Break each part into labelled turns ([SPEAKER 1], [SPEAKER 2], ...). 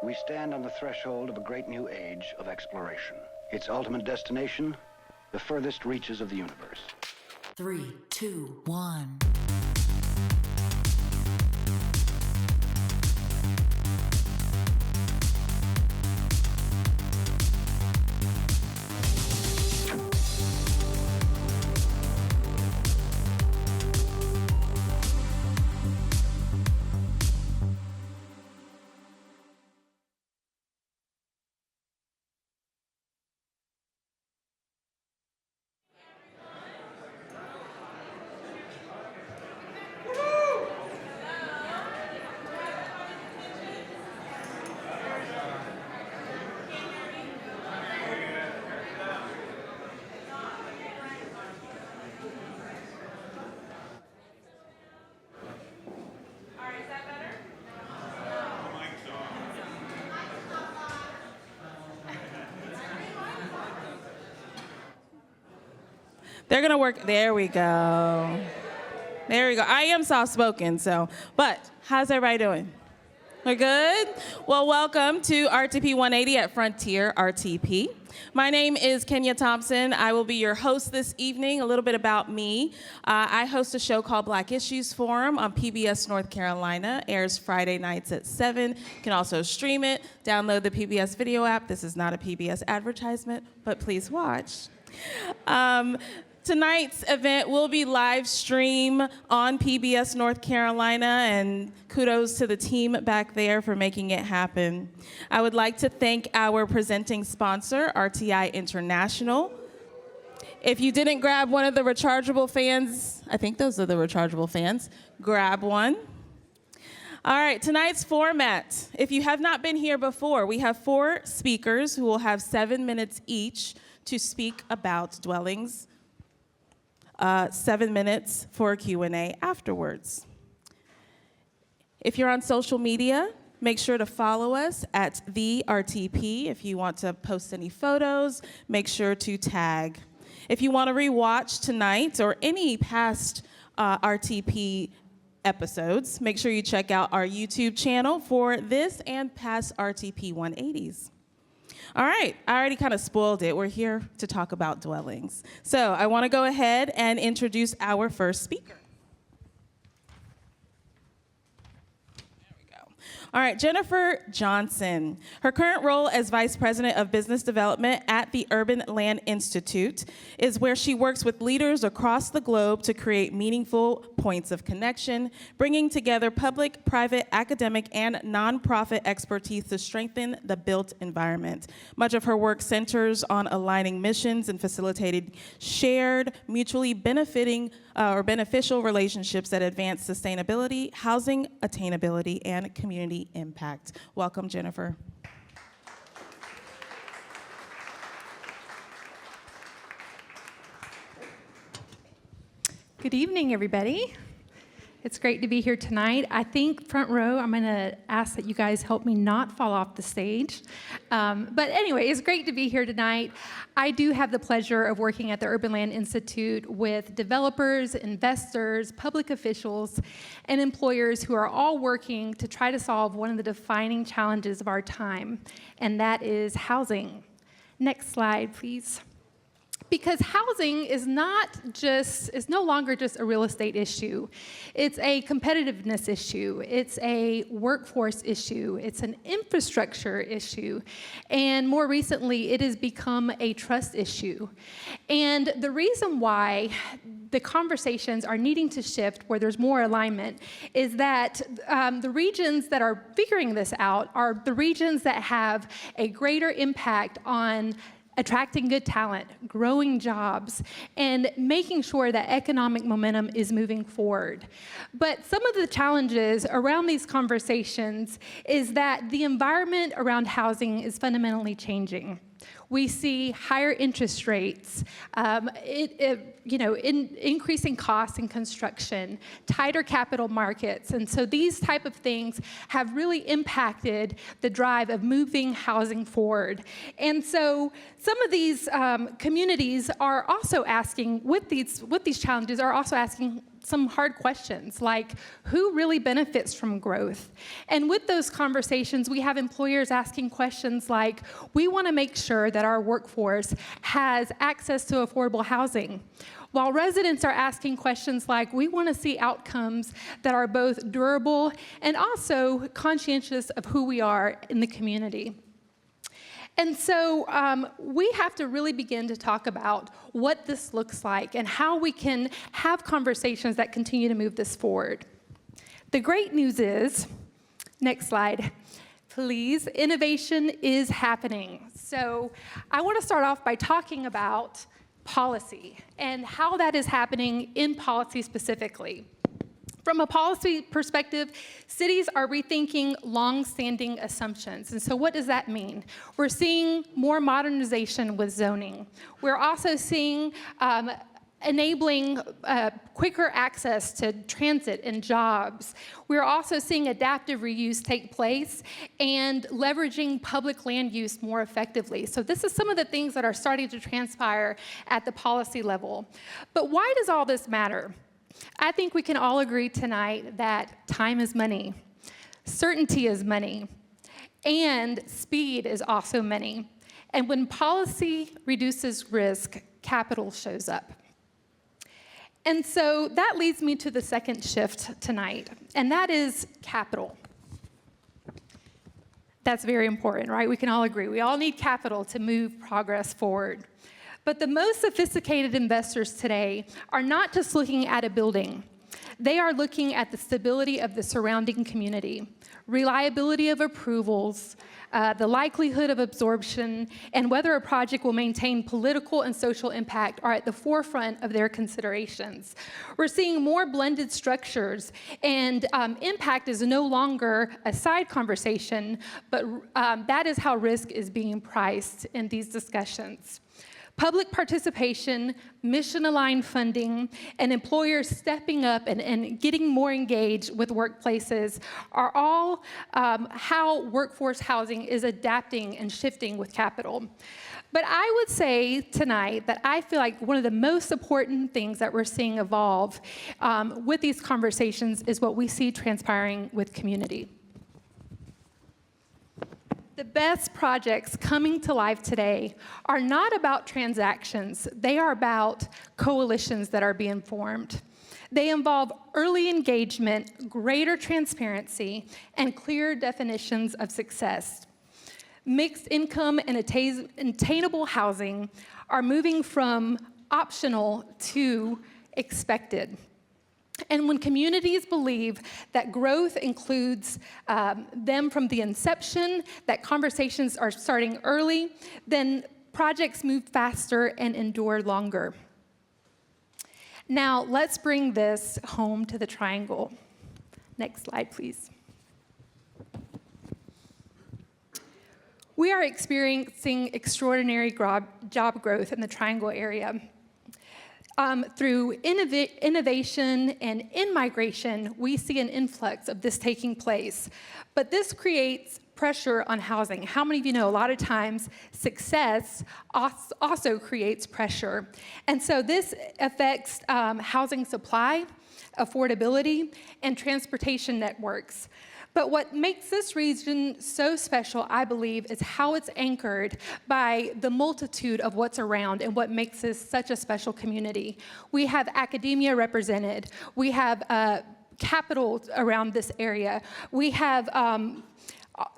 [SPEAKER 1] We stand on the threshold of a great new age of exploration. Its ultimate destination, the furthest reaches of the universe.
[SPEAKER 2] 3, 2, 1.
[SPEAKER 3] They're gonna work, there we go. There we go. I am soft-spoken, but how's everybody doing? We're good? Well, welcome to RTP180 at Frontier RTP. My name is Kenya Thompson. I will be your host this evening. A little bit about me. I host a show called Black Issues Forum on PBS North Carolina. Airs Friday nights at 7. You can also stream it, download the PBS video app. This is not a PBS advertisement, but please watch. Tonight's event will be live stream on PBS North Carolina, and kudos to the team back there for making it happen. I would like to thank our presenting sponsor, RTI International. If you didn't grab one of the rechargeable fans, I think those are the rechargeable fans, grab one. All right, tonight's format. If you have not been here before, we have 4 speakers who will have 7 minutes each to speak about dwellings. 7 minutes for a Q&A afterwards. If you're on social media, make sure to follow us at the RTP. If you want to post any photos, make sure to tag. If you want to rewatch tonight or any past RTP episodes, make sure you check out our YouTube channel for this and past RTP 180s. All right, I already kind of spoiled it. We're here to talk about dwellings. So I want to go ahead and introduce our first speaker. All right, Jennifer Johnson. Her current role as Vice President of Business Development at the Urban Land Institute is where she works with leaders across the globe to create meaningful points of connection, bringing together public, private, academic, and nonprofit expertise to strengthen the built environment. Much of her work centers on aligning missions and facilitating shared, mutually benefiting or beneficial relationships that advance sustainability, housing attainability, and community impact. Welcome, Jennifer.
[SPEAKER 4] Good evening, everybody. It's great to be here tonight. I think front row, I'm going to ask that you guys help me not fall off the stage. But anyway, it's great to be here tonight. I do have the pleasure of working at the Urban Land Institute with developers, investors, public officials, and employers who are all working to try to solve one of the defining challenges of our time, and that is housing. Next slide, please. Because housing is no longer just a real estate issue. It's a competitiveness issue. It's a workforce issue. It's an infrastructure issue. And more recently, it has become a trust issue. And the reason why the conversations are needing to shift where there's more alignment is that the regions that are figuring this out are the regions that have a greater impact on attracting good talent, growing jobs, and making sure that economic momentum is moving forward. But some of the challenges around these conversations is that the environment around housing is fundamentally changing. We see higher interest rates, increasing costs in construction, tighter capital markets. And so these type of things have really impacted the drive of moving housing forward. And so some of these communities are also asking, with these challenges, are also asking, some hard questions, like who really benefits from growth? And with those conversations, we have employers asking questions like, we want to make sure that our workforce has access to affordable housing, while residents are asking questions like, we want to see outcomes that are both durable and also conscientious of who we are in the community. And so we have to really begin to talk about what this looks like and how we can have conversations that continue to move this forward. The great news is, next slide, please, innovation is happening. So I want to start off by talking about policy and how that is happening in policy specifically. From a policy perspective, cities are rethinking long-standing assumptions. And so what does that mean? We're seeing more modernization with zoning. We're also seeing enabling quicker access to transit and jobs. We're also seeing adaptive reuse take place and leveraging public land use more effectively. So this is some of the things that are starting to transpire at the policy level. But why does all this matter? I think we can all agree tonight that time is money, certainty is money, and speed is also money. And when policy reduces risk, capital shows up. And so that leads me to the second shift tonight, and that is capital. That's very important, right? We can all agree. We all need capital to move progress forward. But the most sophisticated investors today are not just looking at a building. They are looking at the stability of the surrounding community, reliability of approvals, the likelihood of absorption, and whether a project will maintain political and social impact are at the forefront of their considerations. We're seeing more blended structures, and impact is no longer a side conversation, but that is how risk is being priced in these discussions. Public participation, mission-aligned funding, and employers stepping up and getting more engaged with workplaces are all how workforce housing is adapting and shifting with capital. But I would say tonight that I feel like one of the most important things that we're seeing evolve with these conversations is what we see transpiring with community. The best projects coming to life today are not about transactions. They are about coalitions that are being formed. They involve early engagement, greater transparency, and clear definitions of success. Mixed income and attainable housing are moving from optional to expected. And when communities believe that growth includes them from the inception, that conversations are starting early, then projects move faster and endure longer. Now, let's bring this home to the Triangle. Next slide, please. We are experiencing extraordinary job growth in the Triangle area. Through innovation and in-migration, we see an influx of this taking place. But this creates pressure on housing. How many of you know a lot of times success also creates pressure? And so this affects housing supply, affordability, and transportation networks. But what makes this region so special, I believe, is how it's anchored by the multitude of what's around and what makes this such a special community. We have academia represented. We have capital around this area. We have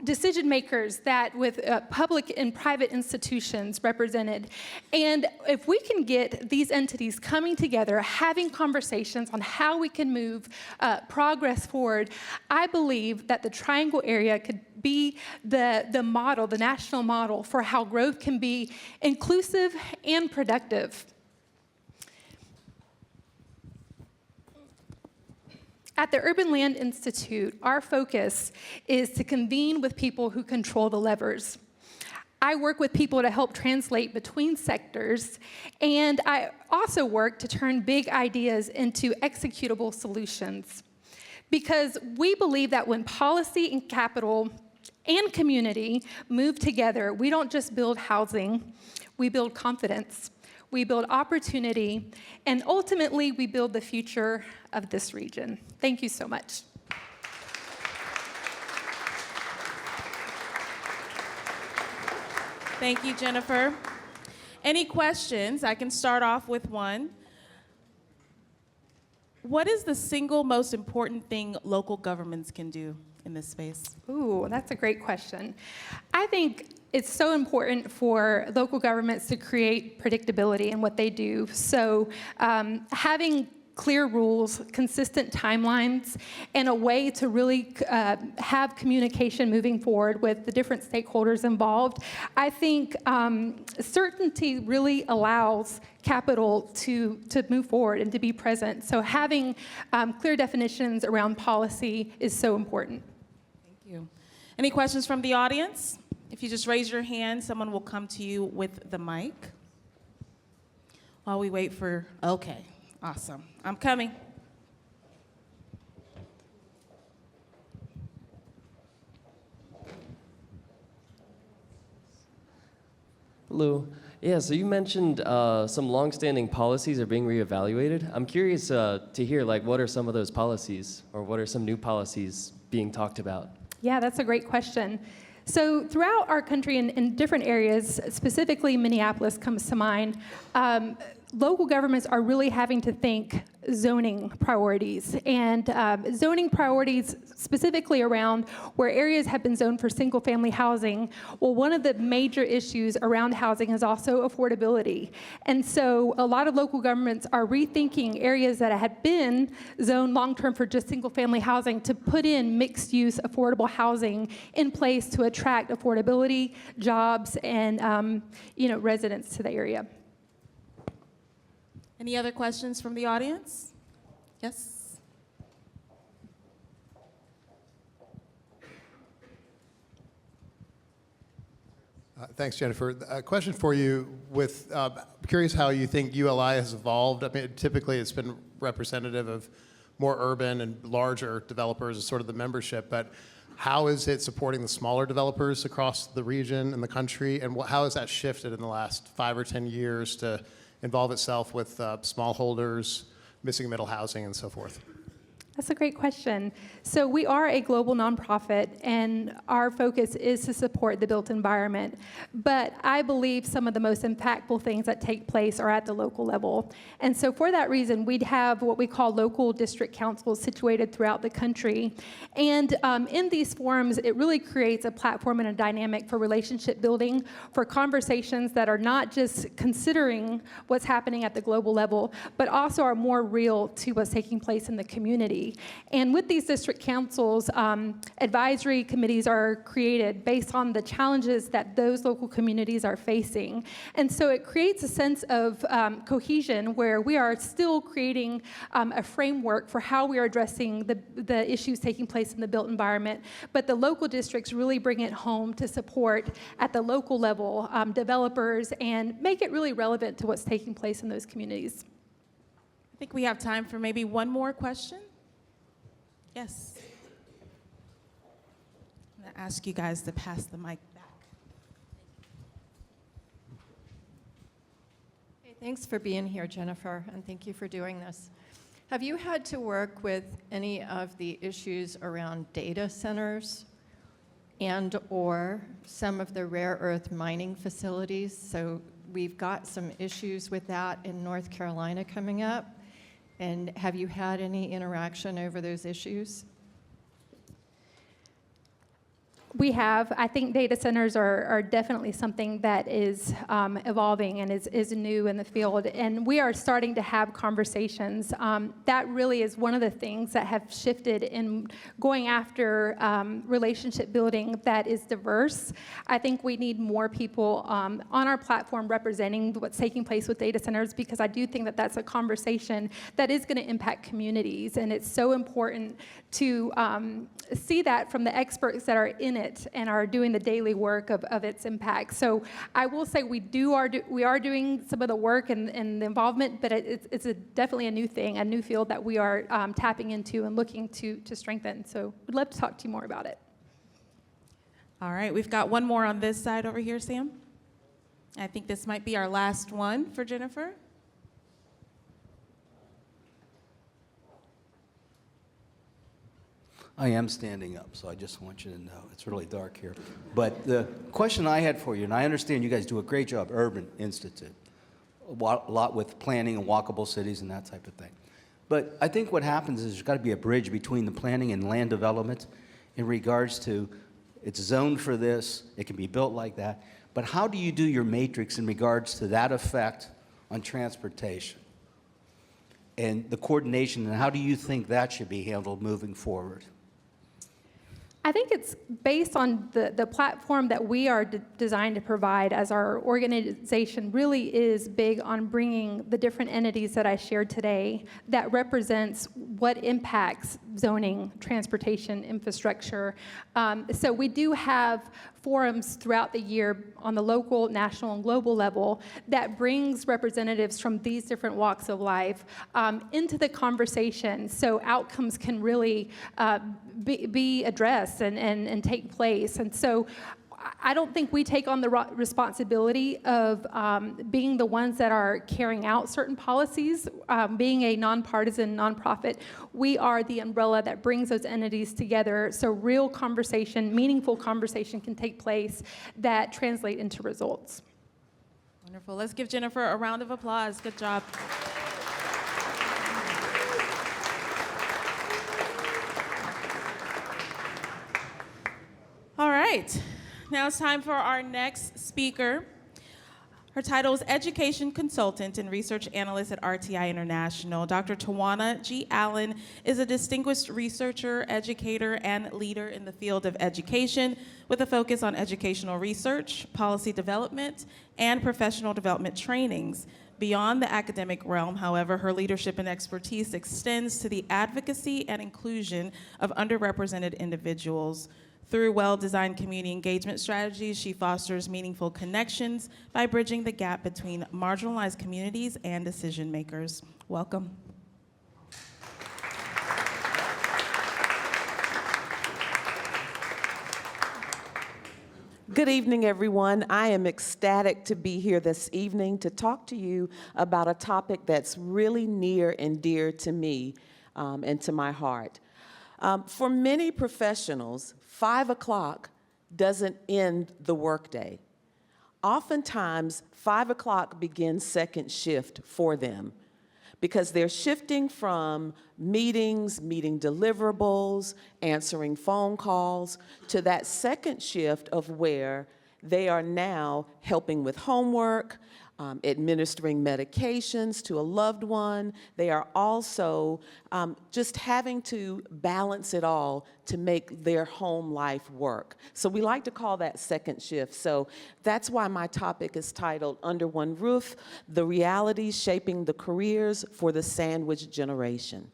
[SPEAKER 4] decision makers that with public and private institutions represented. And if we can get these entities coming together, having conversations on how we can move progress forward, I believe that the Triangle area could be the model, the national model for how growth can be inclusive and productive. At the Urban Land Institute, our focus is to convene with people who control the levers. I work with people to help translate between sectors, and I also work to turn big ideas into executable solutions. Because we believe that when policy and capital and community move together, we don't just build housing, we build confidence. we build opportunity, and ultimately we build the future of this region. Thank you so much.
[SPEAKER 3] Thank you, Jennifer. Any questions? I can start off with one. What is the single most important thing local governments can do in this space?
[SPEAKER 4] Ooh, that's a great question. I think it's so important for local governments to create predictability in what they do. So having clear rules, consistent timelines, and a way to really have communication moving forward with the different stakeholders involved. I think certainty really allows capital to move forward and to be present. So having clear definitions around policy is so important.
[SPEAKER 3] Thank you. Any questions from the audience? If you just raise your hand, someone will come to you with the mic. While we wait for, okay. Awesome. I'm coming.
[SPEAKER 5] Hello. Yeah, so you mentioned some longstanding policies are being reevaluated. I'm curious to hear, like, what are some of those policies, or what are some new policies being talked about?
[SPEAKER 4] Yeah, that's a great question. So throughout our country in different areas, specifically Minneapolis comes to mind, local governments are really having to think zoning priorities, and zoning priorities specifically around where areas have been zoned for single-family housing. Well, one of the major issues around housing is also affordability. And so a lot of local governments are rethinking areas that had been zoned long-term for just single-family housing to put in mixed-use affordable housing in place to attract affordability, jobs, and residents to the area.
[SPEAKER 3] Any other questions from the audience? Yes?
[SPEAKER 6] Thanks, Jennifer. A question for you. I'm curious how you think ULI has evolved. I mean, typically it's been representative of more urban and larger developers as sort of the membership, but how is it supporting the smaller developers across the region and the country, and how has that shifted in the last 5 or 10 years to involve itself with smallholders, missing middle housing, and so forth?
[SPEAKER 4] That's a great question. So we are a global nonprofit, and our focus is to support the built environment. But I believe some of the most impactful things that take place are at the local level. And so for that reason, we'd have what we call local district councils situated throughout the country. And in these forums, it really creates a platform and a dynamic for relationship building, for conversations that are not just considering what's happening at the global level, but also are more real to what's taking place in the community. And with these district councils, advisory committees are created based on the challenges that those local communities are facing. And so it creates a sense of cohesion where we are still creating a framework for how we are addressing the issues taking place in the built environment. But the local districts really bring it home to support at the local level developers and make it really relevant to what's taking place in those communities.
[SPEAKER 3] I think we have time for maybe one more question. Yes. I'm going to ask you guys to pass the mic back.
[SPEAKER 7] Hey, thanks for being here, Jennifer, and thank you for doing this. Have you had to work with any of the issues around data centers and or some of the rare earth mining facilities? So we've got some issues with that in North Carolina coming up. And have you had any interaction over those issues?
[SPEAKER 4] We have. I think data centers are definitely something that is evolving and is new in the field. And we are starting to have conversations. That really is one of the things that have shifted in going after relationship building that is diverse. I think we need more people on our platform representing what's taking place with data centers, because I do think that that's a conversation that is going to impact communities. And it's so important to see that from the experts that are in it and are doing the daily work of its impact. So I will say we are doing some of the work and the involvement, but it's definitely a new thing, a new field that we are tapping into and looking to strengthen. So we'd love to talk to you more about it.
[SPEAKER 3] All right, we've got one more on this side over here, Sam. I think this might be our last one for Jennifer.
[SPEAKER 8] I am standing up, so I just want you to know. It's really dark here. But the question I had for you, and I understand you guys do a great job, Urban Institute, a lot with planning and walkable cities and that type of thing. But I think what happens is there's got to be a bridge between the planning and land development in regards to it's zoned for this, it can be built like that, but how do you do your matrix in regards to that effect on transportation and the coordination, and how do you think that should be handled moving forward?
[SPEAKER 4] I think it's based on the platform that we are designed to provide, as our organization really is big on bringing the different entities that I shared today that represents what impacts zoning, transportation, infrastructure. So we do have forums throughout the year on the local, national, and global level that brings representatives from these different walks of life into the conversation so outcomes can really be addressed and take place. And so I don't think we take on the responsibility of being the ones that are carrying out certain policies. Being a nonpartisan nonprofit, we are the umbrella that brings those entities together so real conversation, meaningful conversation can take place that translate into results.
[SPEAKER 3] Wonderful. Let's give Jennifer a round of applause. Good job. All right. Now it's time for our next speaker. Her title is Education Consultant and Research Analyst at RTI International. Dr. Tawannah G. Allen is a distinguished researcher, educator, and leader in the field of education with a focus on educational research, policy development, and professional development trainings. Beyond the academic realm, however, her leadership and expertise extends to the advocacy and inclusion of underrepresented individuals. Through well-designed community engagement strategies, she fosters meaningful connections by bridging the gap between marginalized communities and decision makers. Welcome.
[SPEAKER 9] Good evening, everyone. I am ecstatic to be here this evening to talk to you about a topic that's really near and dear to me and to my heart. For many professionals, 5 o'clock doesn't end the workday. Oftentimes, 5 o'clock begins second shift for them because they're shifting from meeting deliverables, answering phone calls, to that second shift of where they are now helping with homework, administering medications to a loved one. They are also just having to balance it all to make their home life work. So we like to call that second shift. So that's why my topic is titled Under One Roof, The Realities Shaping the Careers for the Sandwich Generation.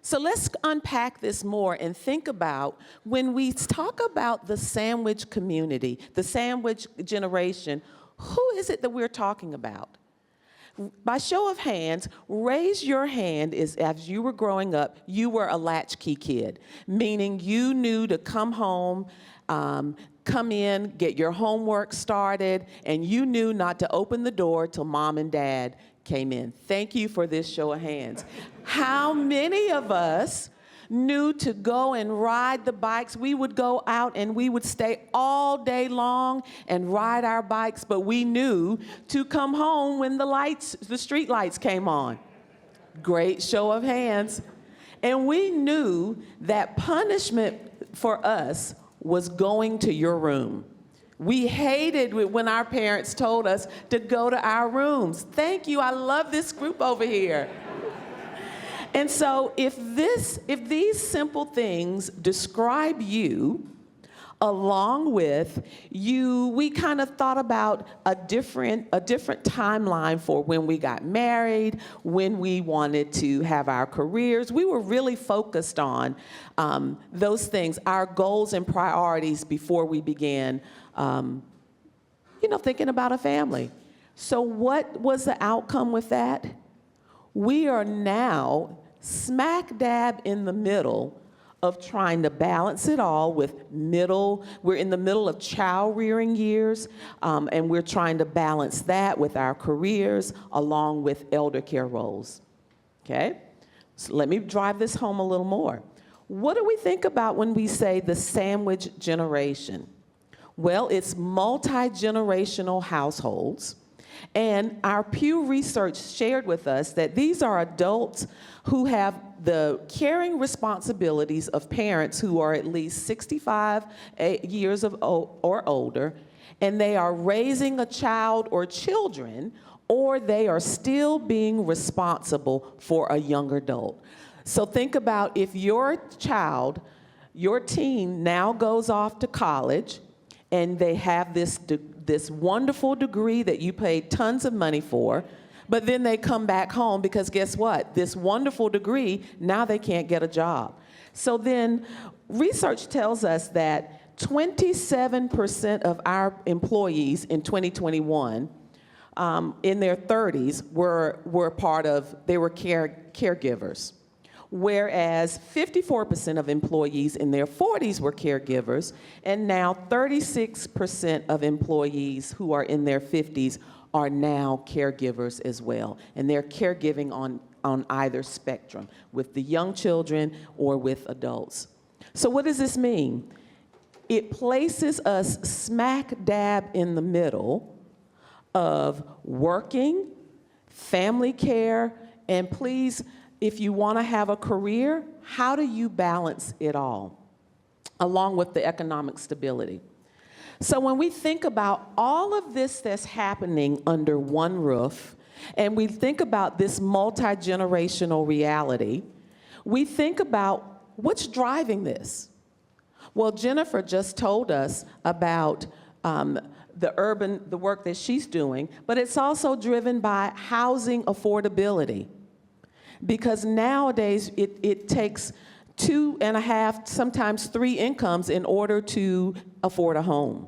[SPEAKER 9] So let's unpack this more and think about when we talk about the sandwich community, the sandwich generation, who is it that we're talking about? By show of hands, raise your hand as you were growing up, you were a latchkey kid, meaning you knew to come home, come in, get your homework started, and you knew not to open the door till mom and dad came in. Thank you for this show of hands. How many of us knew to go and ride the bikes? We would go out and we would stay all day long and ride our bikes, but we knew to come home when the street lights came on. Great show of hands. And we knew that punishment for us was going to your room. We hated when our parents told us to go to our rooms. Thank you, I love this group over here. And so if these simple things describe you, along with you, we kind of thought about a different timeline for when we got married, when we wanted to have our careers. We were really focused on those things, our goals and priorities before we began, thinking about a family. So what was the outcome with that? We are now smack dab in the middle of trying to balance it all with we're in the middle of child rearing years, and we're trying to balance that with our careers along with elder care roles, okay? So let me drive this home a little more. What do we think about when we say the sandwich generation? Well, it's multi-generational households, and our Pew Research shared with us that these are adults who have the caring responsibilities of parents who are at least 65 years or older, and they are raising a child or children, or they are still being responsible for a young adult. So think about if your child, your teen now goes off to college, and they have this wonderful degree that you paid tons of money for, but then they come back home because guess what? This wonderful degree, now they can't get a job. So then research tells us that 27% of our employees in 2021 in their 30s were caregivers. Whereas 54% of employees in their 40s were caregivers, and now 36% of employees who are in their 50s are now caregivers as well. And they're caregiving on either spectrum, with the young children or with adults. So what does this mean? It places us smack dab in the middle of working, family care, and please, if you want to have a career, how do you balance it all, along with the economic stability? So when we think about all of this that's happening under one roof, and we think about this multi-generational reality, we think about what's driving this. Well, Jennifer just told us about the work that she's doing, but it's also driven by housing affordability. Because nowadays, it takes 2.5, sometimes 3 incomes in order to afford a home.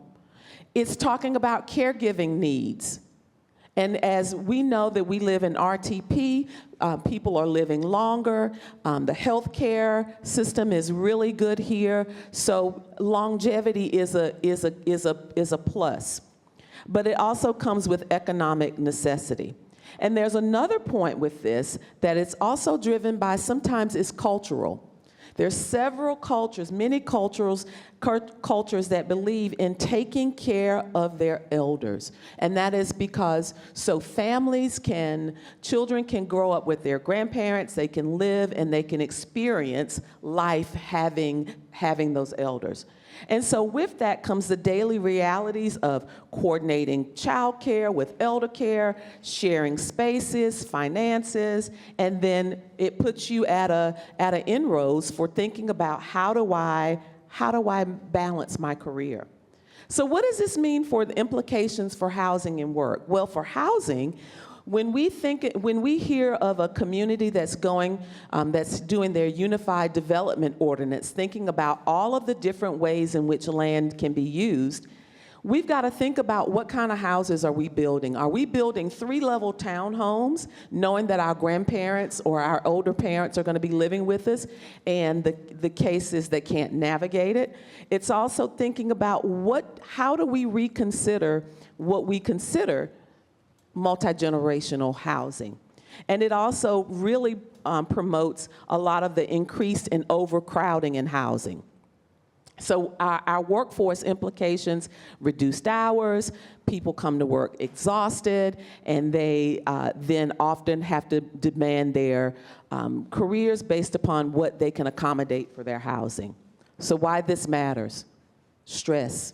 [SPEAKER 9] It's talking about caregiving needs. And as we know that we live in RTP, people are living longer. The healthcare system is really good here. So longevity is a plus. But it also comes with economic necessity. And there's another point with this, that it's also driven by, sometimes it's cultural. There's several cultures, many cultures that believe in taking care of their elders. And that is because children can grow up with their grandparents, they can live and they can experience life having those elders. And so with that comes the daily realities of coordinating childcare with elder care, sharing spaces, finances, and then it puts you at an inroads for thinking about how do I balance my career? So what does this mean for the implications for housing and work? Well, for housing, when we hear of a community that's doing their unified development ordinance, thinking about all of the different ways in which land can be used, we've got to think about what kind of houses are we building. Are we building 3-level townhomes, knowing that our grandparents or our older parents are going to be living with us, and the cases that can't navigate it? It's also thinking about how do we reconsider what we consider multi-generational housing. And it also really promotes a lot of the increase in overcrowding in housing. So our workforce implications, reduced hours, people come to work exhausted, and they then often have to demand their careers based upon what they can accommodate for their housing. So why this matters? Stress.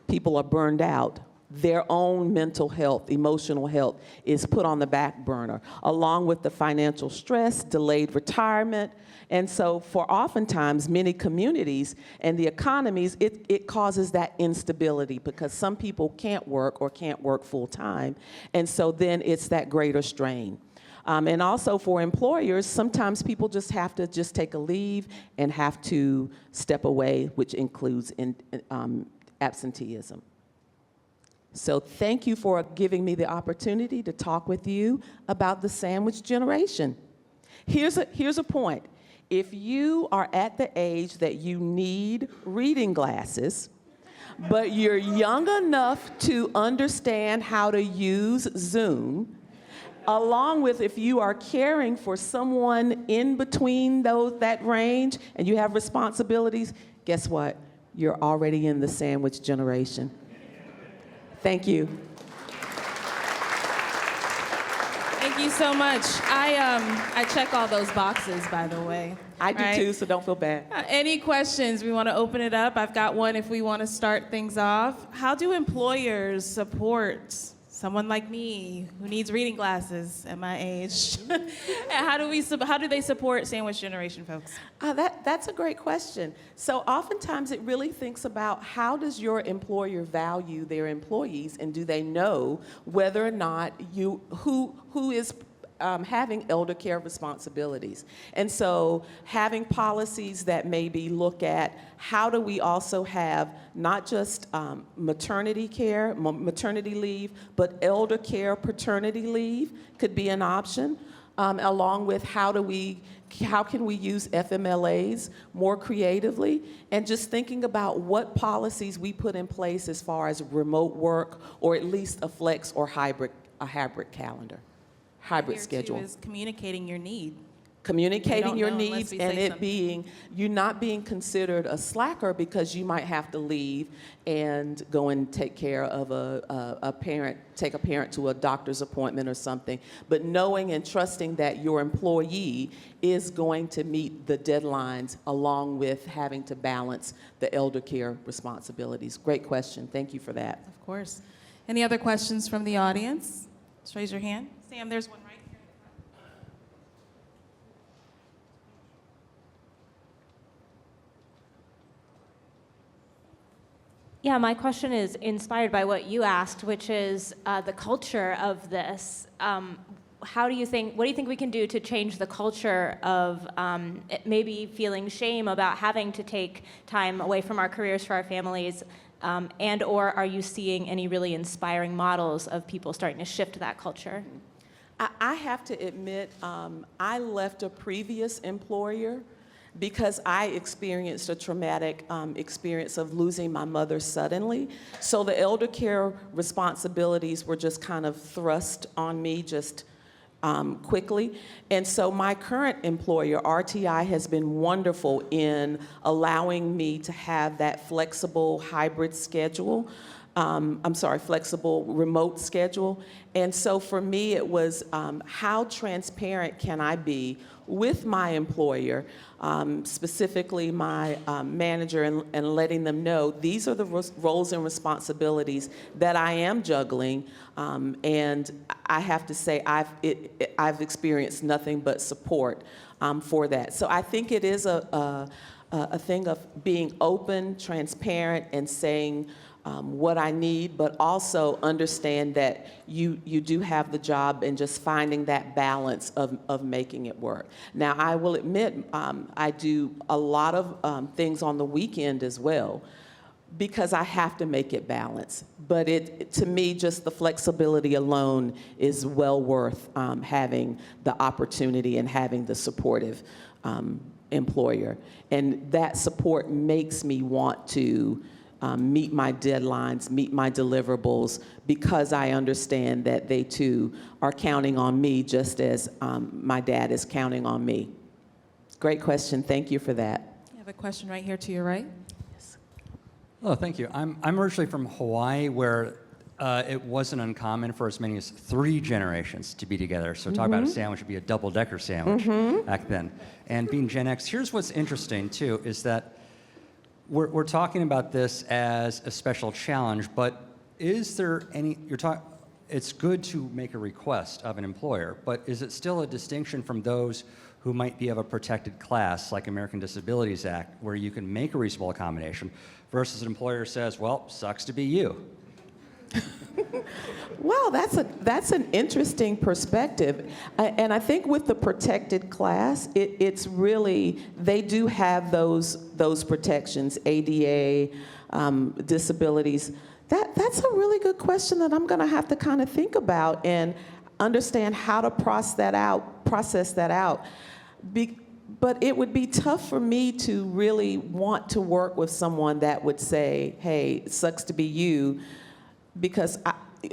[SPEAKER 9] People are burned out. Their own mental health, emotional health is put on the back burner, along with the financial stress, delayed retirement. And so for oftentimes many communities and the economies, it causes that instability because some people can't work or can't work full time. And so then it's that greater strain. And also for employers, sometimes people just have to take a leave and have to step away, which includes absenteeism. So thank you for giving me the opportunity to talk with you about the sandwich generation. Here's a point. If you are at the age that you need reading glasses, but you're young enough to understand how to use Zoom, along with if you are caring for someone in between that range and you have responsibilities, guess what? You're already in the sandwich generation. Thank you.
[SPEAKER 3] Thank you so much. I check all those boxes, by the way.
[SPEAKER 9] I do too, so don't feel bad.
[SPEAKER 3] Any questions? We want to open it up. I've got one if we want to start things off. How do employers support someone like me who needs reading glasses at my age? And how do they support sandwich generation folks?
[SPEAKER 9] That's a great question. So oftentimes it really thinks about how does your employer value their employees, and do they know whether or not who is having elder care responsibilities. And so having policies that maybe look at how do we also have not just maternity care, maternity leave, but elder care paternity leave could be an option, along with how can we use FMLAs more creatively, and just thinking about what policies we put in place as far as remote work, or at least a flex or hybrid calendar. Hybrid schedule.
[SPEAKER 3] Here too is communicating your need.
[SPEAKER 9] Communicating your
[SPEAKER 3] know
[SPEAKER 9] needs, and it being, you not being considered a slacker because you might have to leave and go and take care of a parent, take a parent to a doctor's appointment or something, but knowing and trusting that your employee is going to meet the deadlines along with having to balance the elder care responsibilities. Great question. Thank you for that.
[SPEAKER 3] Of course. Any other questions from the audience? Just raise your hand. Sam, there's one right here.
[SPEAKER 10] Yeah, my question is inspired by what you asked, which is the culture of this. What do you think we can do to change the culture of maybe feeling shame about having to take time away from our careers for our families, and or are you seeing any really inspiring models of people starting to shift that culture?
[SPEAKER 9] I have to admit, I left a previous employer because I experienced a traumatic experience of losing my mother suddenly. So the elder care responsibilities were just kind of thrust on me just quickly. And so my current employer, RTI, has been wonderful in allowing me to have that flexible hybrid schedule. Flexible remote schedule. And so for me, it was how transparent can I be with my employer, specifically my manager, and letting them know these are the roles and responsibilities that I am juggling. And I have to say, I've experienced nothing but support for that. So I think it is a thing of being open, transparent, and saying what I need, but also understand that you do have the job, and just finding that balance of making it work. Now, I will admit, I do a lot of things on the weekend as well, because I have to make it balance. But to me, just the flexibility alone is well worth having the opportunity and having the supportive employer. And that support makes me want to meet my deadlines, meet my deliverables, because I understand that they too are counting on me just as my dad is counting on me. Great question. Thank you for that.
[SPEAKER 3] I have a question right here to your right.
[SPEAKER 9] Yes.
[SPEAKER 11] Oh, thank you. I'm originally from Hawaii, where it wasn't uncommon for as many as 3 generations to be together. So talk about a sandwich would be a double-decker sandwich back then. And being Gen X, here's what's interesting too, is that we're talking about this as a special challenge, but is there any, it's good to make a request of an employer, but is it still a distinction from those who might be of a protected class, like American Disabilities Act, where you can make a reasonable accommodation, versus an employer says, well, sucks to be you?
[SPEAKER 9] Well, that's an interesting perspective. And I think with the protected class, it's really, they do have those protections, ADA, disabilities. That's a really good question that I'm going to have to kind of think about and understand how to process that out. But it would be tough for me to really want to work with someone that would say, hey, it sucks to be you, because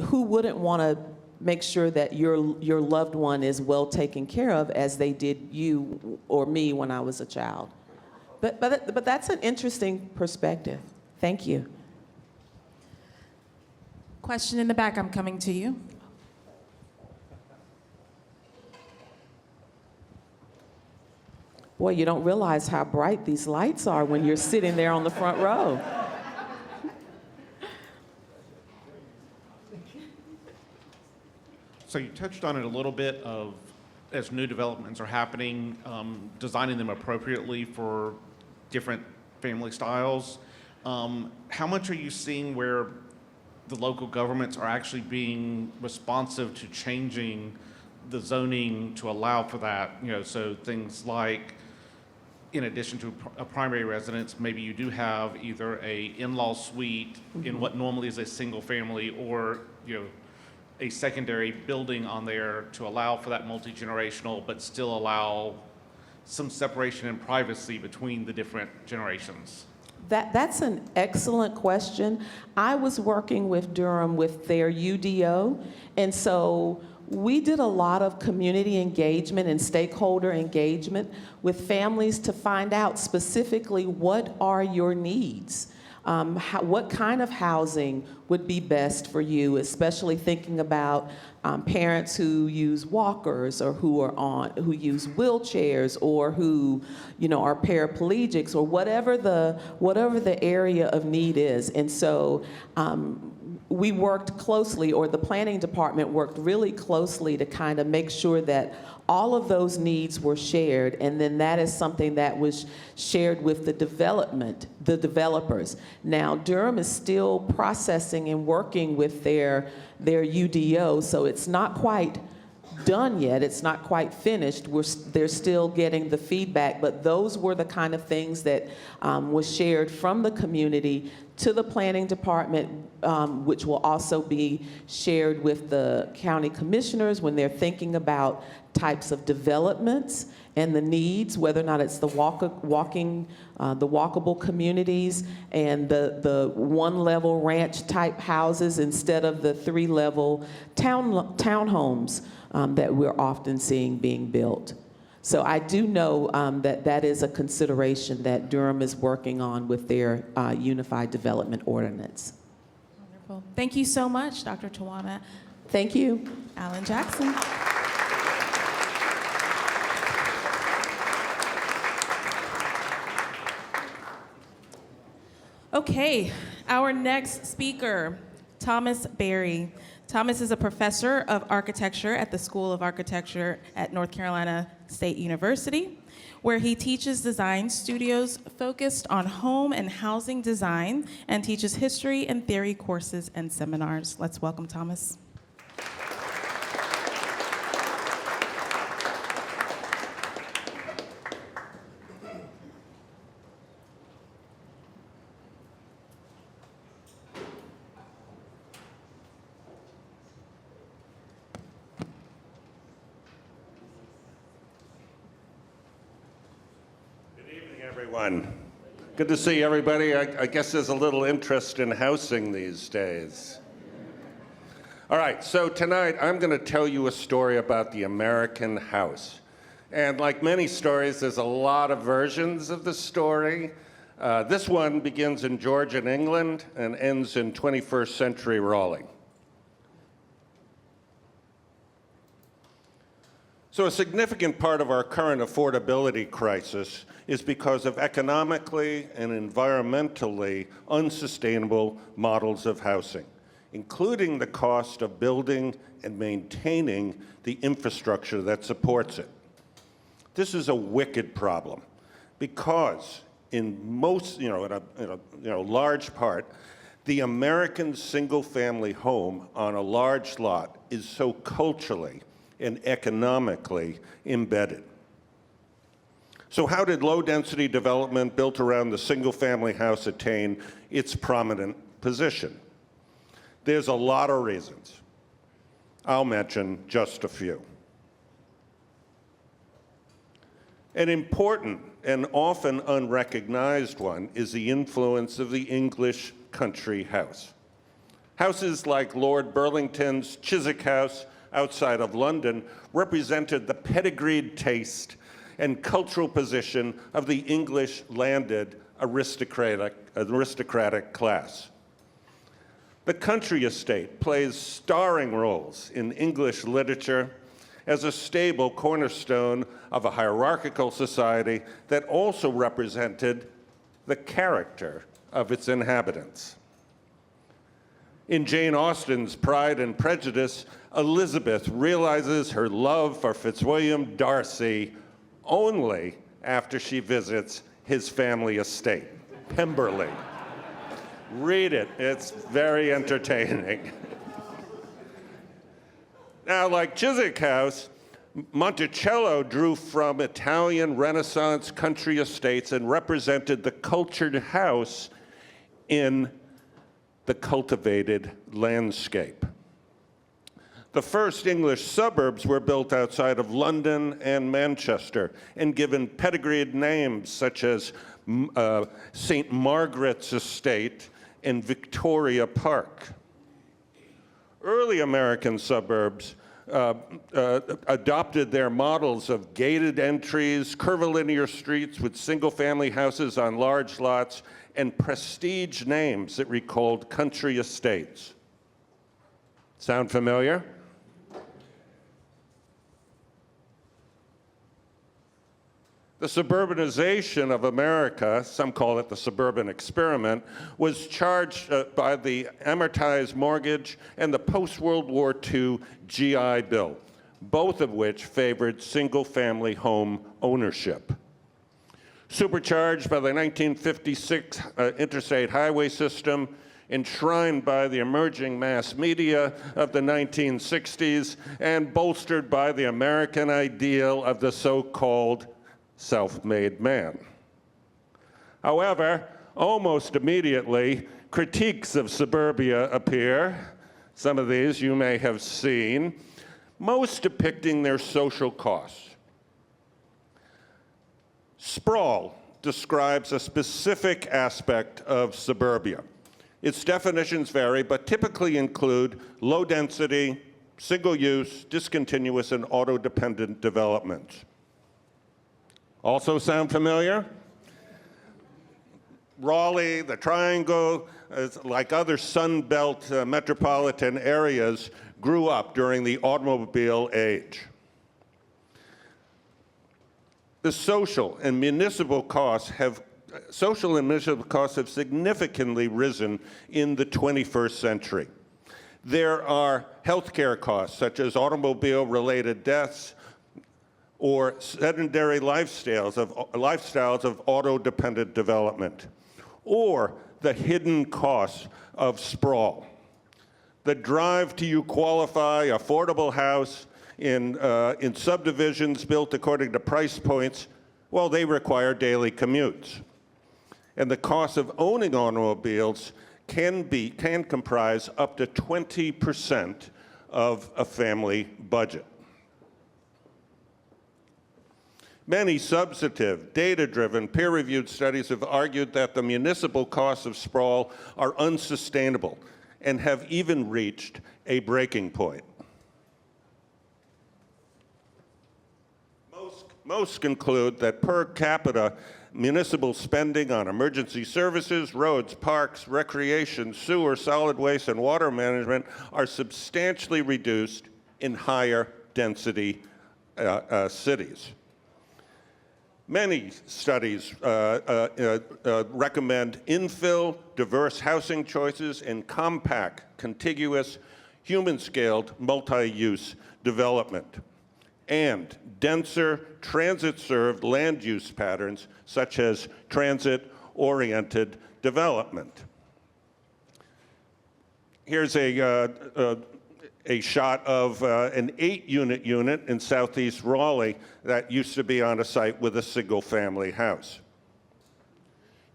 [SPEAKER 9] who wouldn't want to make sure that your loved one is well taken care of as they did you or me when I was a child? But that's an interesting perspective. Thank you.
[SPEAKER 3] Question in the back, I'm coming to you.
[SPEAKER 9] Boy, you don't realize how bright these lights are when you're sitting there on the front row.
[SPEAKER 12] So you touched on it a little bit of, as new developments are happening, designing them appropriately for different family styles. How much are you seeing where the local governments are actually being responsive to changing the zoning to allow for that? You know, so things like, in addition to a primary residence, maybe you do have either a in-law suite in what normally is a single family, or, you know, a secondary building on there to allow for that multi-generational, but still allow some separation and privacy between the different generations?
[SPEAKER 9] That's an excellent question. I was working with Durham with their UDO, and so we did a lot of community engagement and stakeholder engagement with families to find out specifically what are your needs. What kind of housing would be best for you, especially thinking about parents who use walkers, or who use wheelchairs, or who, you know, are paraplegics, or whatever the area of need is. And so we worked closely, or the planning department worked really closely to kind of make sure that all of those needs were shared, and then that is something that was shared with the developers. Now, Durham is still processing and working with their UDO, so it's not quite done yet. It's not quite finished. They're still getting the feedback, but those were the kind of things that was shared from the community to the planning department, which will also be shared with the county commissioners when they're thinking about types of developments and the needs, whether or not it's the walkable communities and the one-level ranch type houses instead of the three-level townhomes that we're often seeing being built. So I do know that is a consideration that Durham is working on with their Unified Development Ordinance.
[SPEAKER 3] Wonderful. Thank you so much, Dr. Tawannah
[SPEAKER 9] Thank you.
[SPEAKER 3] Allen-Jackson. Okay, our next speaker, Thomas Barrie. Thomas is a professor of architecture at the School of Architecture at North Carolina State University, where he teaches design studios focused on home and housing design and teaches history and theory courses and seminars. Let's welcome Thomas.
[SPEAKER 13] Everyone. Good to see everybody. I guess there's a little interest in housing these days. All right, so tonight I'm going to tell you a story about the American house. And like many stories, there's a lot of versions of the story. This one begins in Georgian England and ends in 21st century Raleigh. So a significant part of our current affordability crisis is because of economically and environmentally unsustainable models of housing, including the cost of building and maintaining the infrastructure that supports it. This is a wicked problem because in most, in a large part, the American single-family home on a large lot is so culturally and economically embedded. So how did low-density development built around the single-family house attain its prominent position? There's a lot of reasons. I'll mention just a few. An important and often unrecognized one is the influence of the English country house. Houses like Lord Burlington's Chiswick House outside of London represented the pedigreed taste and cultural position of the English landed aristocratic class. The country estate plays starring roles in English literature as a stable cornerstone of a hierarchical society that also represented the character of its inhabitants. In Jane Austen's Pride and Prejudice, Elizabeth realizes her love for Fitzwilliam Darcy only after she visits his family estate, Pemberley. Read it, it's very entertaining. Now, like Chiswick House, Monticello drew from Italian Renaissance country estates and represented the cultured house in the cultivated landscape. The first English suburbs were built outside of London and Manchester and given pedigreed names such as St. Margaret's Estate and Victoria Park. Early American suburbs adopted their models of gated entries, curvilinear streets with single-family houses on large lots, and prestige names that recalled country estates. Sound familiar? The suburbanization of America, some call it the suburban experiment, was charged by the amortized mortgage and the post-World War II GI Bill, both of which favored single-family home ownership. Supercharged by the 1956 interstate highway system, enshrined by the emerging mass media of the 1960s, and bolstered by the American ideal of the so-called self-made man. However, almost immediately, critiques of suburbia appear. Some of these you may have seen, most depicting their social costs. Sprawl describes a specific aspect of suburbia. Its definitions vary, but typically include low density, single use, discontinuous, and auto-dependent development. Also sound familiar? Raleigh, the Triangle, like other Sun Belt metropolitan areas, grew up during the automobile age. The social and municipal costs have significantly risen in the 21st century. There are healthcare costs, such as automobile-related deaths, or sedentary lifestyles of auto-dependent development, or the hidden costs of sprawl. The drive to qualify affordable house in subdivisions built according to price points, well, they require daily commutes. And the cost of owning automobiles can comprise up to 20% of a family budget. Many substantive, data-driven, peer-reviewed studies have argued that the municipal costs of sprawl are unsustainable and have even reached a breaking point. Most conclude that per capita municipal spending on emergency services, roads, parks, recreation, sewer, solid waste, and water management are substantially reduced in higher density cities. Many studies recommend infill, diverse housing choices, and compact, contiguous, human-scaled, multi-use development, and denser, transit-served land use patterns, such as transit-oriented development. Here's a shot of an 8-unit unit in southeast Raleigh that used to be on a site with a single-family house.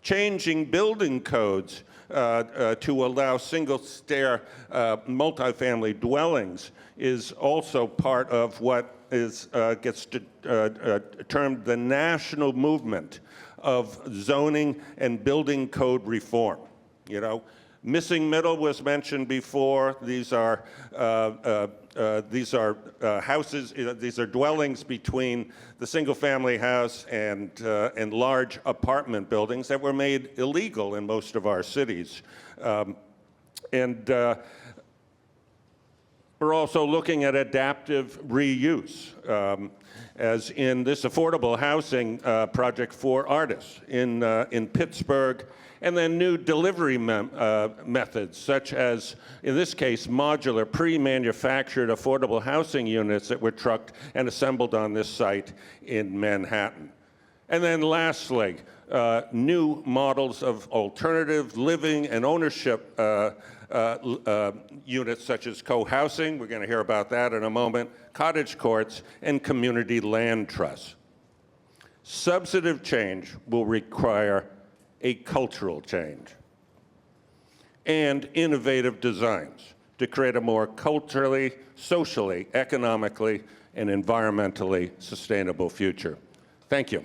[SPEAKER 13] Changing building codes to allow single-stair multifamily dwellings is also part of what gets termed the national movement of zoning and building code reform. You know, missing middle was mentioned before. These are houses. These are dwellings between the single-family house and large apartment buildings that were made illegal in most of our cities. We're also looking at adaptive reuse, as in this affordable housing project for artists in Pittsburgh, and then new delivery methods, such as, in this case, modular, pre-manufactured affordable housing units that were trucked and assembled on this site in Manhattan. And then lastly, new models of alternative living and ownership units such as co-housing, we're going to hear about that in a moment, cottage courts, and community land trusts. Substantive change will require a cultural change and innovative designs to create a more culturally, socially, economically, and environmentally sustainable future. Thank you.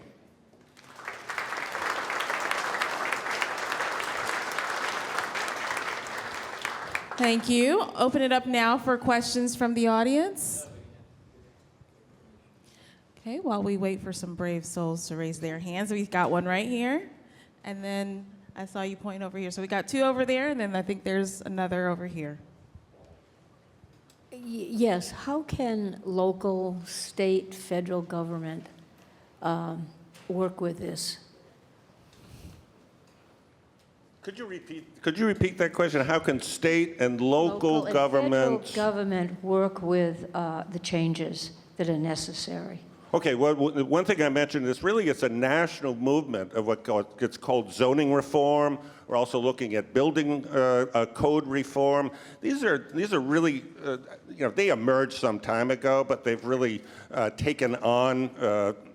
[SPEAKER 3] Thank you. Open it up now for questions from the audience. Okay, while we wait for some brave souls to raise their hands, we've got one right here. And then I saw you point over here. So we got two over there, and then I think there's another over here.
[SPEAKER 14] Yes, how can local, state, federal government work with this?
[SPEAKER 13] Could you repeat that question? How can state and local governments...
[SPEAKER 14] Federal government work with the changes that are necessary?
[SPEAKER 13] Okay, well, one thing I mentioned is really it's a national movement of what gets called zoning reform. We're also looking at building code reform. These are really, you know, they emerged some time ago, but they've really taken on,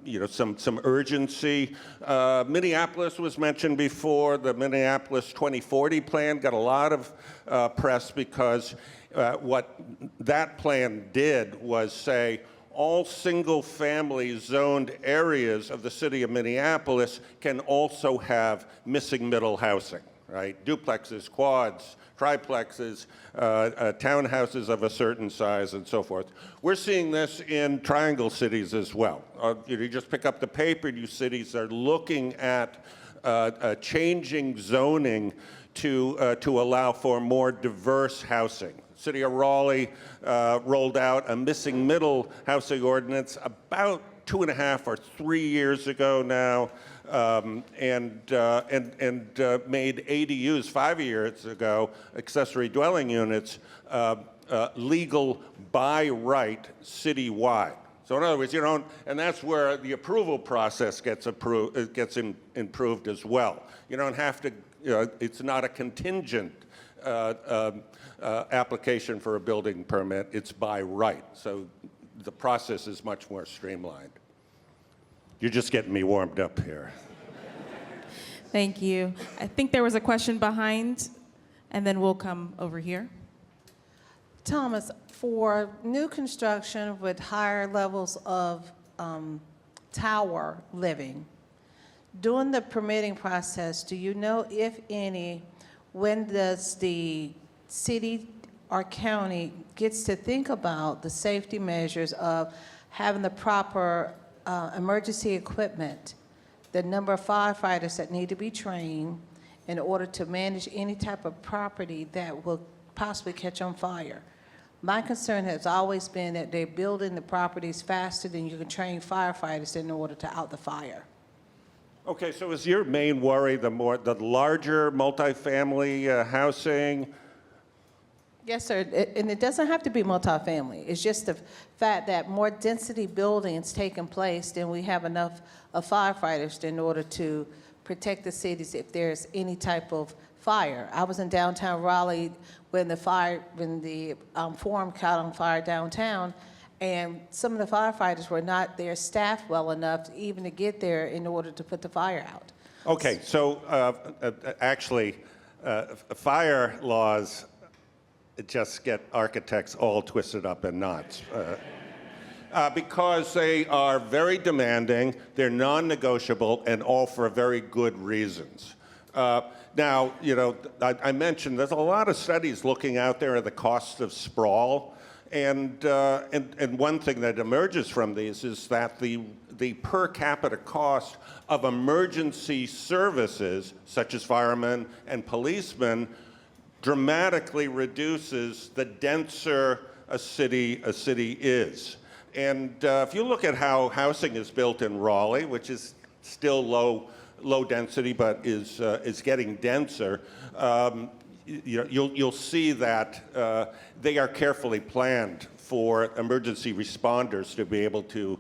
[SPEAKER 13] you know, some urgency. Minneapolis was mentioned before. The Minneapolis 2040 plan got a lot of press because what that plan did was say, all single-family zoned areas of the city of Minneapolis can also have missing middle housing, right? Duplexes, quads, triplexes, townhouses of a certain size, and so forth. We're seeing this in triangle cities as well. You just pick up the paper, new cities are looking at changing zoning to allow for more diverse housing. City of Raleigh rolled out a missing middle housing ordinance about 2.5 or 3 years ago now, and made ADUs 5 years ago, accessory dwelling units, legal by right citywide. So in other words, you don't, and that's where the approval process gets improved as well. You don't have to, you know, it's not a contingent application for a building permit, it's by right. So the process is much more streamlined. You're just getting me warmed up here.
[SPEAKER 3] Thank you. I think there was a question behind, and then we'll come over here.
[SPEAKER 15] Thomas, for new construction with higher levels of tower living, during the permitting process, do you know, if any, when does the city or county gets to think about the safety measures of having the proper emergency equipment, the number of firefighters that need to be trained in order to manage any type of property that will possibly catch on fire? My concern has always been that they're building the properties faster than you can train firefighters in order to out the fire.
[SPEAKER 13] Okay, so is your main worry the larger multifamily housing?
[SPEAKER 15] Yes, sir, and it doesn't have to be multifamily. It's just the fact that more density buildings taking place, then we have enough of firefighters in order to protect the cities if there's any type of fire. I was in downtown Raleigh when the forum caught on fire downtown, and some of the firefighters were not there staffed well enough even to get there in order to put the fire out.
[SPEAKER 13] Okay, so actually, fire laws just get architects all twisted up in knots. because they are very demanding, they're non-negotiable, and all for very good reasons. Now, you know, I mentioned there's a lot of studies looking out there at the cost of sprawl, and one thing that emerges from these is that the per capita cost of emergency services, such as firemen and policemen, dramatically reduces the denser a city is. And if you look at how housing is built in Raleigh, which is still low density, but is getting denser, you'll see that they are carefully planned for emergency responders to be able to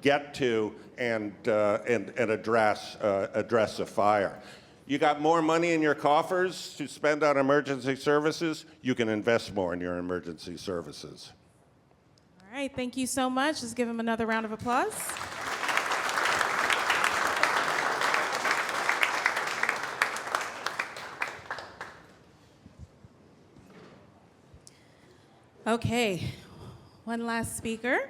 [SPEAKER 13] get to and address a fire. You got more money in your coffers to spend on emergency services, you can invest more in your emergency services.
[SPEAKER 3] All right, thank you so much. Let's give him another round of applause. Okay, one last speaker.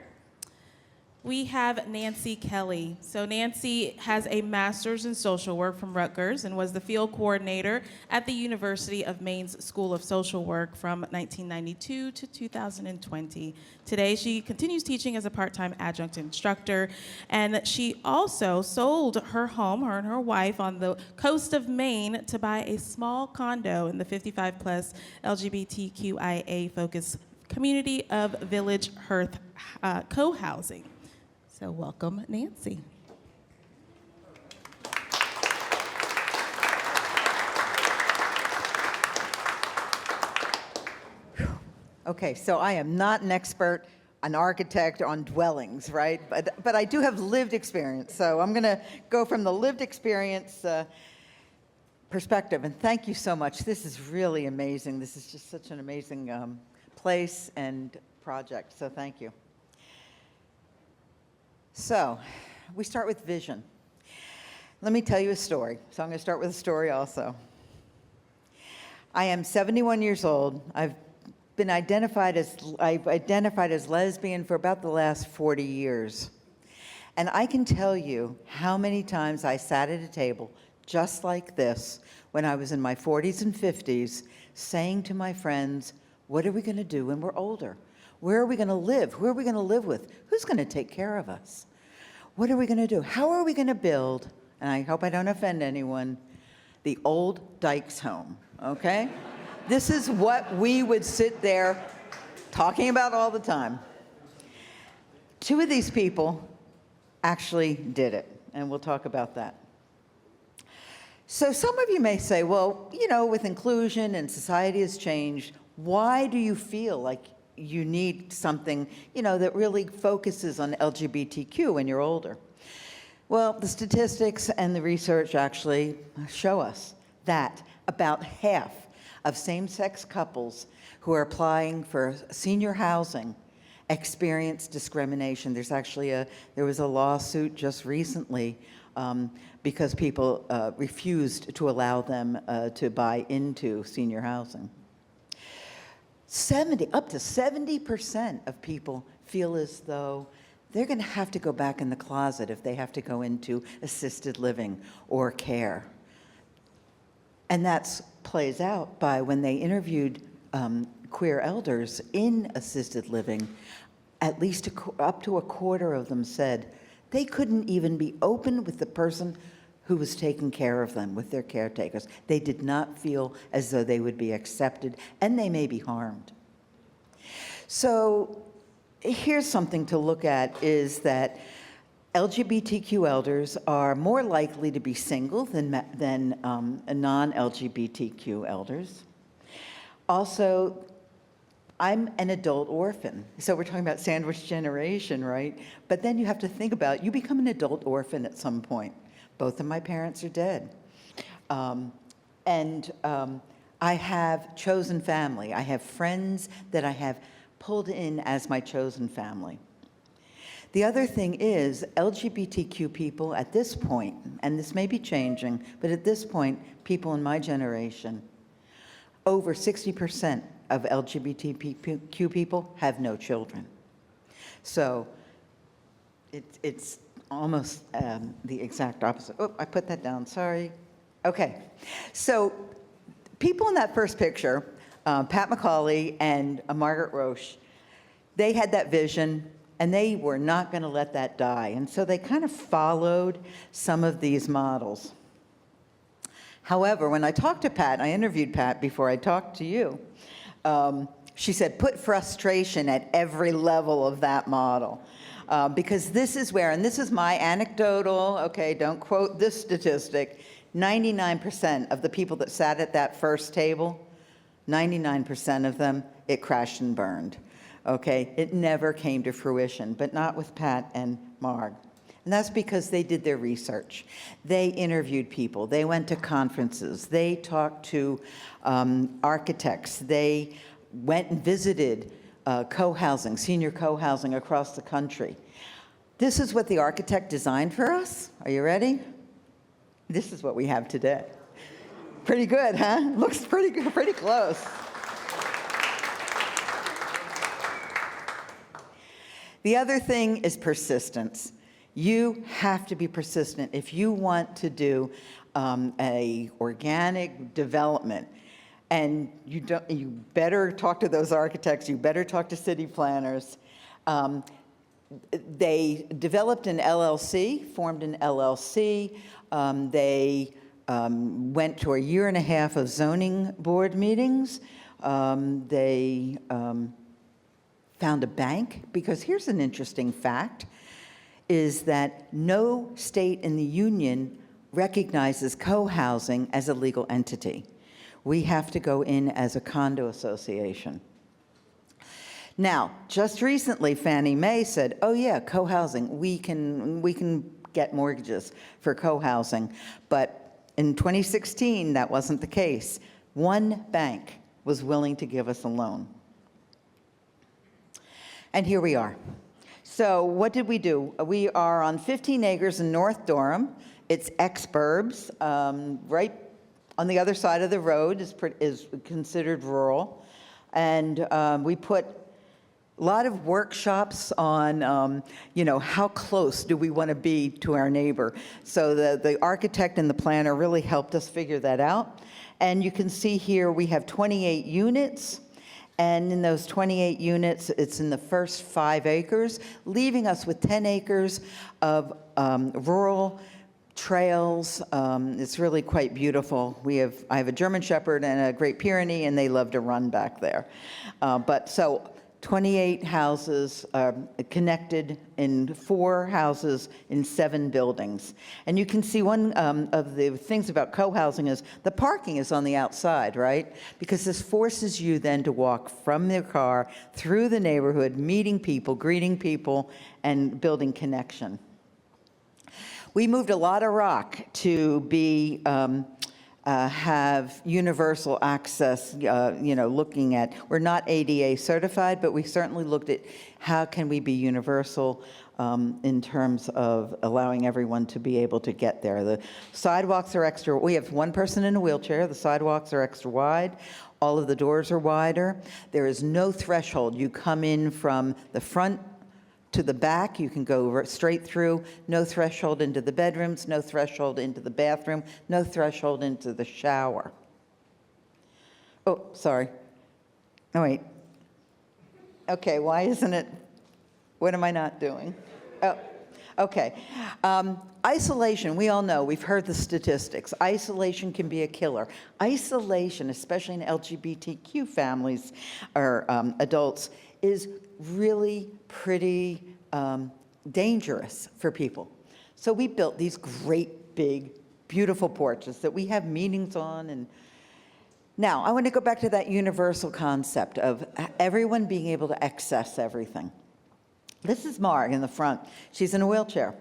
[SPEAKER 3] We have Nancy Kelly. So Nancy has a master's in social work from Rutgers and was the field coordinator at the University of Maine's School of Social Work from 1992 to 2020. Today, she continues teaching as a part-time adjunct instructor, and she also sold her home, her and her wife, on the coast of Maine to buy a small condo in the 55-plus LGBTQIA-focused community of Village Hearth co-housing. So welcome, Nancy.
[SPEAKER 16] Okay, so I am not an expert, an architect on dwellings, right? But I do have lived experience. So I'm going to go from the lived experience perspective. And thank you so much. This is really amazing. This is just such an amazing place and project. So thank you. So we start with vision. Let me tell you a story. So I'm going to start with a story also. I am 71 years old. I've identified as lesbian for about the last 40 years. And I can tell you how many times I sat at a table just like this when I was in my 40s and 50s saying to my friends, what are we going to do when we're older? Where are we going to live? Who are we going to live with? Who's going to take care of us? What are we going to do? How are we going to build, and I hope I don't offend anyone, the old Dykes home, okay? This is what we would sit there talking about all the time. Two of these people actually did it, and we'll talk about that. So some of you may say, well, you know, with inclusion and society has changed, why do you feel like you need something, you know, that really focuses on LGBTQ when you're older? Well, the statistics and the research actually show us that about half of same-sex couples who are applying for senior housing experience discrimination. There was a lawsuit just recently because people refused to allow them to buy into senior housing. Up to 70% of people feel as though they're going to have to go back in the closet if they have to go into assisted living or care. And that plays out by when they interviewed queer elders in assisted living, at least up to a quarter of them said they couldn't even be open with the person who was taking care of them, with their caretakers. They did not feel as though they would be accepted, and they may be harmed. So here's something to look at, is that LGBTQ elders are more likely to be single than non-LGBTQ elders. Also, I'm an adult orphan. So we're talking about sandwich generation, right? But then you have to think about, you become an adult orphan at some point. Both of my parents are dead. I have chosen family. I have friends that I have pulled in as my chosen family. The other thing is LGBTQ people at this point, and this may be changing, but at this point, people in my generation, over 60% of LGBTQ people have no children. So it's almost the exact opposite. Oh, I put that down, sorry. Okay, so people in that first picture, Pat McCauley and Margaret Roche, they had that vision, and they were not going to let that die. And so they kind of followed some of these models. However, when I talked to Pat, I interviewed Pat before I talked to you, she said, put frustration at every level of that model. Because this is where, and this is my anecdotal, okay, don't quote this statistic, 99% of the people that sat at that first table, 99% of them, it crashed and burned. Okay, it never came to fruition, but not with Pat and Marg. And that's because they did their research. They interviewed people. They went to conferences. They talked to architects. They went and visited co-housing, senior co-housing across the country. This is what the architect designed for us. Are you ready? This is what we have today. Pretty good, huh? Looks pretty good, pretty close. The other thing is persistence. You have to be persistent if you want to do a organic development. And you better talk to those architects. You better talk to city planners. They developed an LLC, formed an LLC. They went to a year and a half of zoning board meetings. They found a bank, because here's an interesting fact, is that no state in the union recognizes co-housing as a legal entity. We have to go in as a condo association. Now, just recently, Fannie Mae said, oh yeah, co-housing, we can get mortgages for co-housing. But in 2016, that wasn't the case. One bank was willing to give us a loan. And here we are. So what did we do? We are on 15 acres in North Durham. It's ex-burbs, right on the other side of the road is considered rural. And we put a lot of workshops on, how close do we want to be to our neighbor. So the architect and the planner really helped us figure that out. And you can see here we have 28 units. And in those 28 units, it's in the first 5 acres, leaving us with 10 acres of rural trails. It's really quite beautiful. I have a German Shepherd and a Great Pyrenee, and they love to run back there. So 28 houses connected in 4 houses in 7 buildings. And you can see one of the things about co-housing is the parking is on the outside, right? Because this forces you then to walk from your car through the neighborhood, meeting people, greeting people, and building connection. We moved a lot of rock to be have universal access, looking at, we're not ADA certified, but we certainly looked at how can we be universal in terms of allowing everyone to be able to get there. The sidewalks are extra, we have one person in a wheelchair, the sidewalks are extra wide, all of the doors are wider. There is no threshold. You come in from the front to the back, you can go straight through, no threshold into the bedrooms, no threshold into the bathroom, no threshold into the shower. Oh, sorry. Oh, wait. Okay, why isn't it, what am I not doing? Oh, okay. Isolation, we all know, we've heard the statistics. Isolation can be a killer. Isolation, especially in LGBTQ families or adults, is really pretty dangerous for people. So we built these great, big, beautiful porches that we have meetings on. And now I want to go back to that universal concept of everyone being able to access everything. This is Marg in the front. She's in a wheelchair.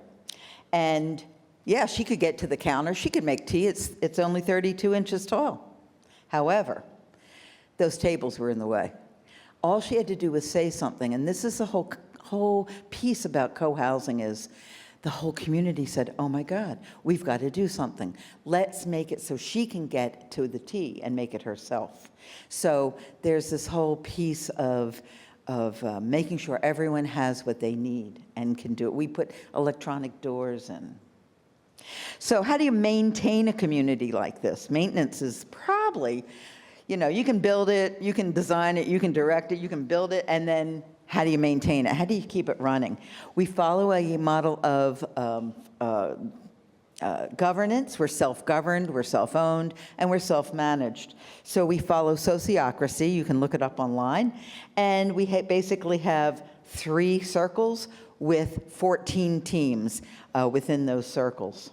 [SPEAKER 16] And yeah, she could get to the counter. She could make tea. It's only 32 inches tall. However, those tables were in the way. All she had to do was say something, and this is the whole piece about co-housing is the whole community said, oh my God, we've got to do something. Let's make it so she can get to the tea and make it herself. So there's this whole piece of making sure everyone has what they need and can do it. We put electronic doors in. So how do you maintain a community like this? Maintenance is probably, you can build it, you can design it, you can direct it, you can build it, and then how do you maintain it? How do you keep it running? We follow a model of governance. We're self-governed, we're self-owned, and we're self-managed. So we follow sociocracy. You can look it up online. And we basically have 3 circles with 14 teams within those circles.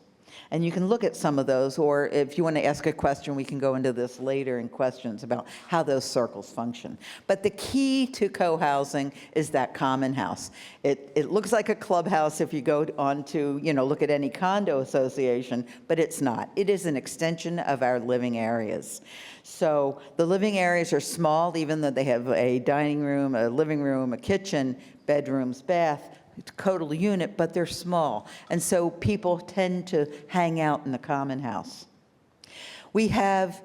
[SPEAKER 16] And you can look at some of those, or if you want to ask a question, we can go into this later in questions about how those circles function. But the key to co-housing is that common house. It looks like a clubhouse if you go on to, look at any condo association, but it's not. It is an extension of our living areas. So the living areas are small, even though they have a dining room, a living room, a kitchen, bedrooms, bath, total unit, but they're small. And so people tend to hang out in the common house. We have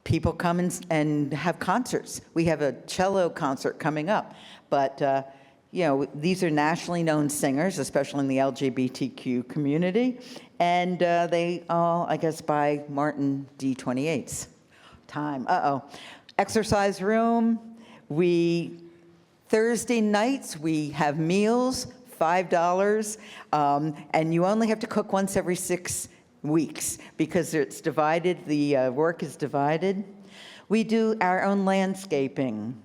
[SPEAKER 16] people come and have concerts. We have a cello concert coming up. But, these are nationally known singers, especially in the LGBTQ community. And they all, I guess, buy Martin D28s. Time. Exercise room. Thursday nights, we have meals, $5, and you only have to cook once every 6 weeks because it's divided, the work is divided. We do our own landscaping,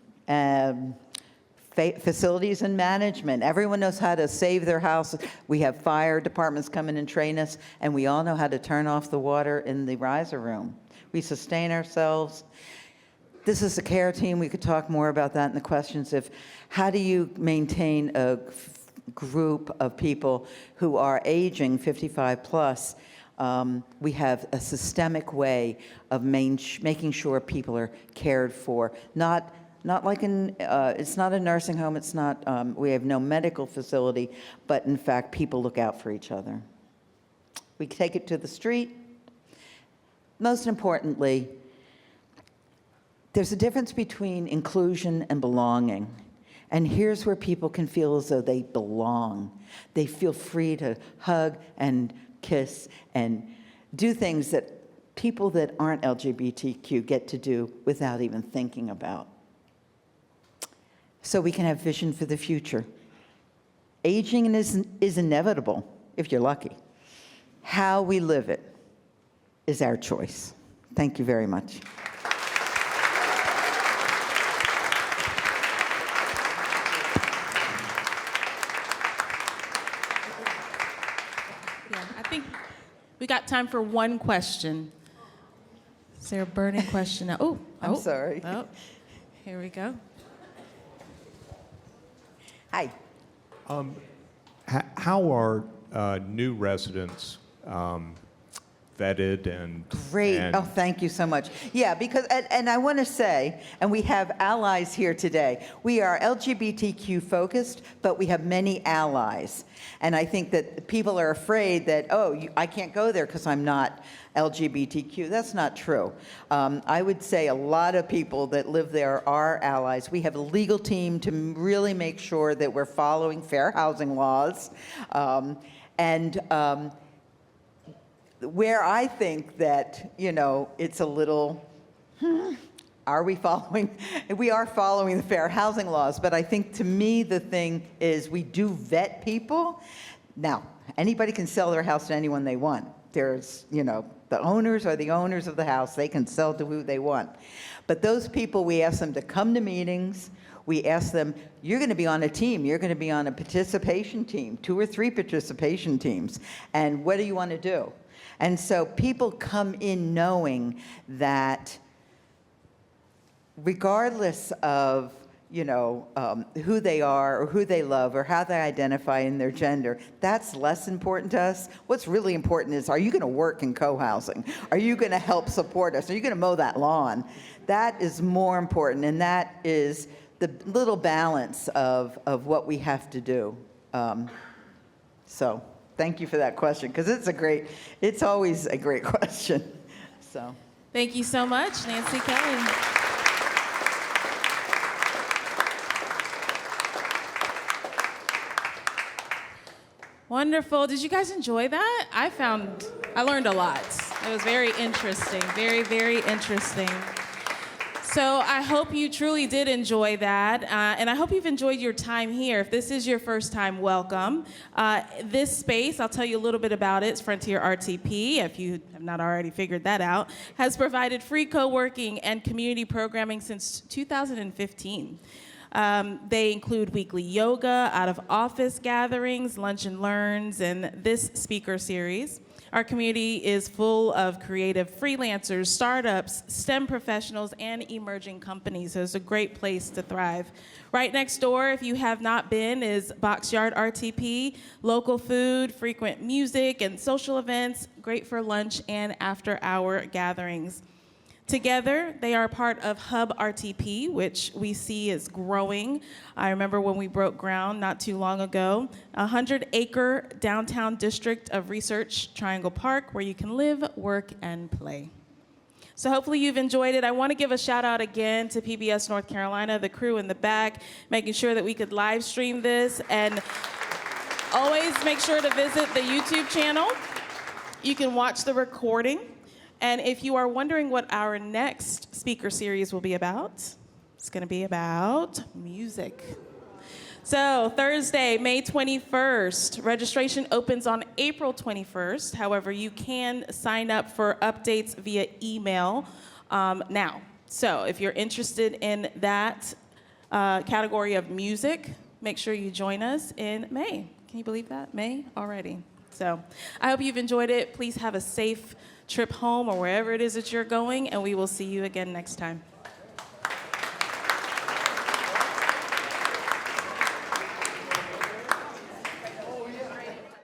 [SPEAKER 16] facilities and management. Everyone knows how to save their house. We have fire departments come in and train us, and we all know how to turn off the water in the riser room. We sustain ourselves. This is a care team. We could talk more about that in the questions of how do you maintain a group of people who are aging 55 plus. We have a systemic way of making sure people are cared for. Not like it's not a nursing home. It's not, we have no medical facility, but in fact, people look out for each other. We take it to the street. Most importantly, there's a difference between inclusion and belonging. And here's where people can feel as though they belong. They feel free to hug and kiss and do things that people that aren't LGBTQ get to do without even thinking about. So we can have vision for the future. Aging is inevitable, if you're lucky. How we live it is our choice. Thank you very much.
[SPEAKER 3] We got time for one question. Is there a burning question now?
[SPEAKER 16] I'm sorry.
[SPEAKER 3] Oh, here we go.
[SPEAKER 16] Hi.
[SPEAKER 17] How are new residents vetted and
[SPEAKER 16] great? Oh, thank you so much. Yeah, because and I want to say, and we have allies here today. We are LGBTQ focused, but we have many allies. And I think that people are afraid that, I can't go there because I'm not LGBTQ. That's not true. I would say a lot of people that live there are allies. We have a legal team to really make sure that we're following fair housing laws. Where I think that, it's a little, are we following? We are following the fair housing laws, but I think to me the thing is we do vet people. Now, anybody can sell their house to anyone they want. There's, the owners are the owners of the house. They can sell to who they want. But those people, we ask them to come to meetings. We ask them, you're going to be on a team. You're going to be on a participation team, 2 or 3 participation teams. And what do you want to do? And so people come in knowing that regardless of, who they are or who they love or how they identify in their gender, that's less important to us. What's really important is, are you going to work in co-housing? Are you going to help support us? Are you going to mow that lawn? That is more important, and that is the little balance of what we have to do. So thank you for that question, because it's always a great question. So
[SPEAKER 3] thank you so much, Nancy Kelly. Wonderful. Did you guys enjoy that? I learned a lot. It was very interesting, very, very interesting. So I hope you truly did enjoy that, and I hope you've enjoyed your time here. If this is your first time, welcome. This space, I'll tell you a little bit about it. It's Frontier RTP, if you have not already figured that out, has provided free co-working and community programming since 2015. They include weekly yoga, out-of-office gatherings, lunch and learns, and this speaker series. Our community is full of creative freelancers, startups, STEM professionals, and emerging companies, so it's a great place to thrive. Right next door, if you have not been, is Boxyard RTP, local food, frequent music, and social events, great for lunch and after-hour gatherings. Together, they are part of Hub RTP, which we see is growing. I remember when we broke ground not too long ago, a 100-acre downtown district of research, Triangle Park, where you can live, work, and play. So hopefully you've enjoyed it. I want to give a shout out again to PBS North Carolina, the crew in the back, making sure that we could live stream this. And always make sure to visit the YouTube channel. You can watch the recording. And if you are wondering what our next speaker series will be about, it's going to be about music. So Thursday, May 21st, registration opens on April 21st. However, you can sign up for updates via email now. So if you're interested in that category of music, make sure you join us in May. Can you believe that? May already. So I hope you've enjoyed it. Please have a safe trip home or wherever it is that you're going, and we will see you again next time.